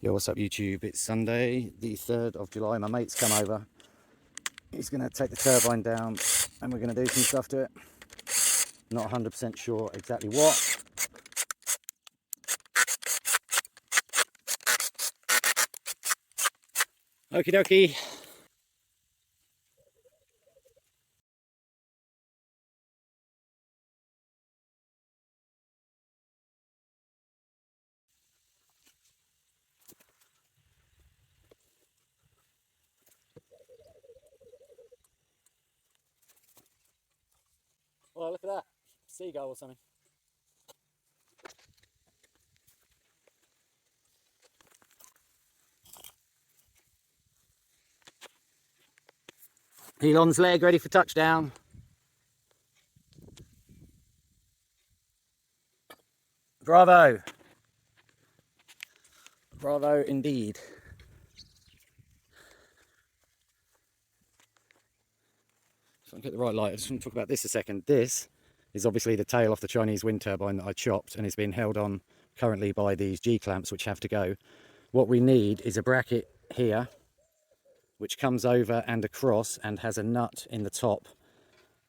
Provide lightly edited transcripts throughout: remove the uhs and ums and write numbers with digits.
Yo, what's up YouTube? It's Sunday the 3rd of July. My mate's come over. He's going to take the turbine down and we're going to do some stuff to it. Not 100% sure exactly what. Okie dokie. Oh, look at that. Seagull or something. Elon's leg ready for touchdown. Bravo. Bravo indeed. So I'll get the right light. I just want to talk about this a second. This is obviously the tail off the Chinese wind turbine that I chopped and it's been held on currently by these G-clamps which have to go. What we need is a bracket here which comes over and across and has a nut in the top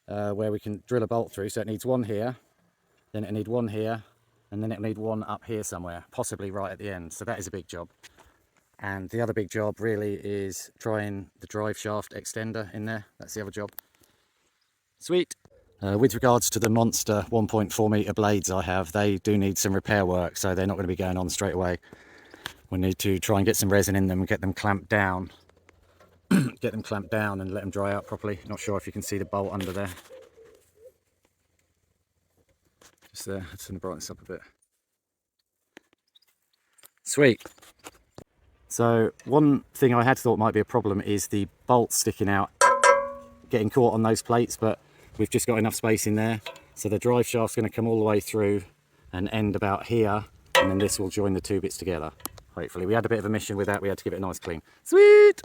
where we can drill a bolt through. So it needs one here, then it need one here, and then it'll need one up here somewhere, possibly right at the end. So that is a big job. And the other big job really is trying the drive shaft extender in there. That's the other job. Sweet. With regards to the monster 1.4 metre blades I have, they do need some repair work, so they're not going to be going on straight away. We need to try and get some resin in them and get them clamped down. Get them clamped down and let them dry out properly. Not sure if you can see the bolt under there. Just there, let's turn the brightness up a bit. Sweet. So one thing I had thought might be a problem is the bolt sticking out, getting caught on those plates, but we've just got enough space in there. So the drive shaft's going to come all the way through and end about here, and then this will join the two bits together. Hopefully. We had a bit of a mission with that, we had to give it a nice clean. Sweet!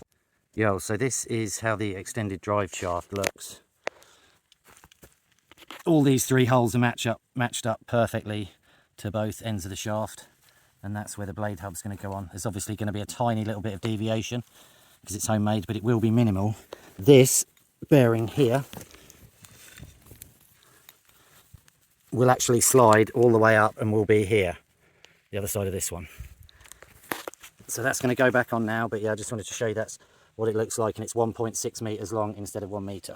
Yo, so this is how the extended drive shaft looks. All these three holes are matched up perfectly to both ends of the shaft, and that's where the blade hub's going to go on. There's obviously going to be a tiny little bit of deviation because it's homemade, but it will be minimal. This bearing here will actually slide all the way up and will be here, the other side of this one. So that's going to go back on now, but yeah, I just wanted to show you that's what it looks like, and it's 1.6 meters long instead of 1 meter.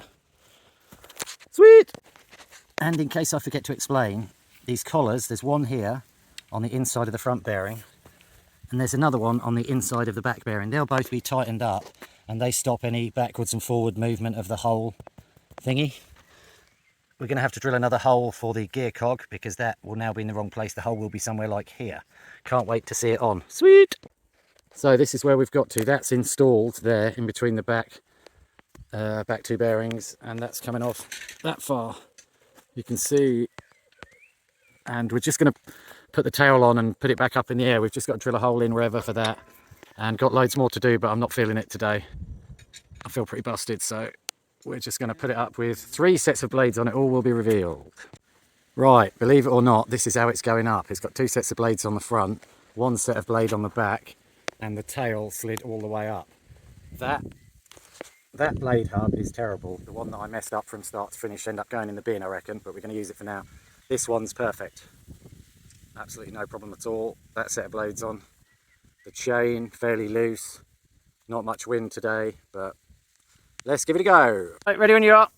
Sweet! And in case I forget to explain, these collars, there's one here on the inside of the front bearing, and there's another one on the inside of the back bearing. They'll both be tightened up, and they stop any backwards and forward movement of the whole thingy. We're going to have to drill another hole for the gear cog, because that will now be in the wrong place. The hole will be somewhere like here. Can't wait to see it on. Sweet! So this is where we've got to. That's installed there in between the back two bearings, and that's coming off that far. You can see, and we're just going to put the tail on and put it back up in the air. We've just got to drill a hole in wherever for that, and got loads more to do, but I'm not feeling it today. I feel pretty busted, so we're just going to put it up with 3 sets of blades on it. All will be revealed. Right, believe it or not, this is how it's going up. It's got 2 sets of blades on the front, 1 set of blade on the back, and the tail slid all the way up. That blade hub is terrible. The one that I messed up from start to finish ended up going in the bin, I reckon, but we're going to use it for now. This one's perfect. Absolutely no problem at all. That set of blades on. The chain, fairly loose. Not much wind today, but let's give it a go. Right, ready when you are.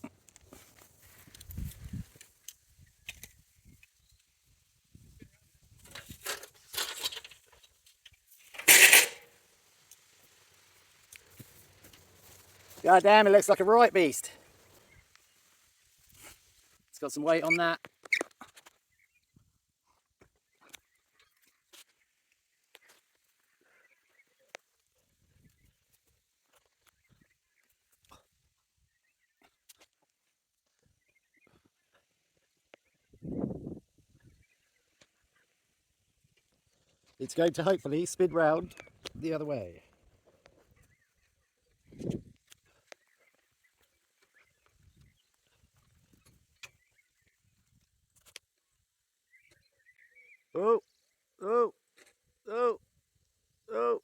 God damn, it looks like a right beast. It's got some weight on that. It's going to hopefully spin round the other way. Oh, oh, oh, oh.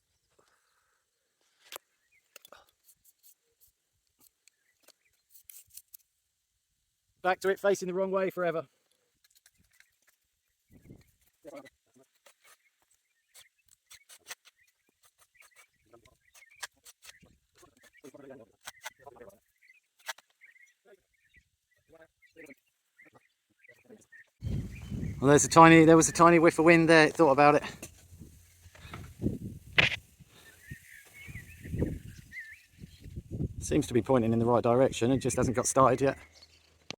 Back to it facing the wrong way forever. Well, there was a tiny whiff of wind there. It thought about it. Seems to be pointing in the right direction. It just hasn't got started yet.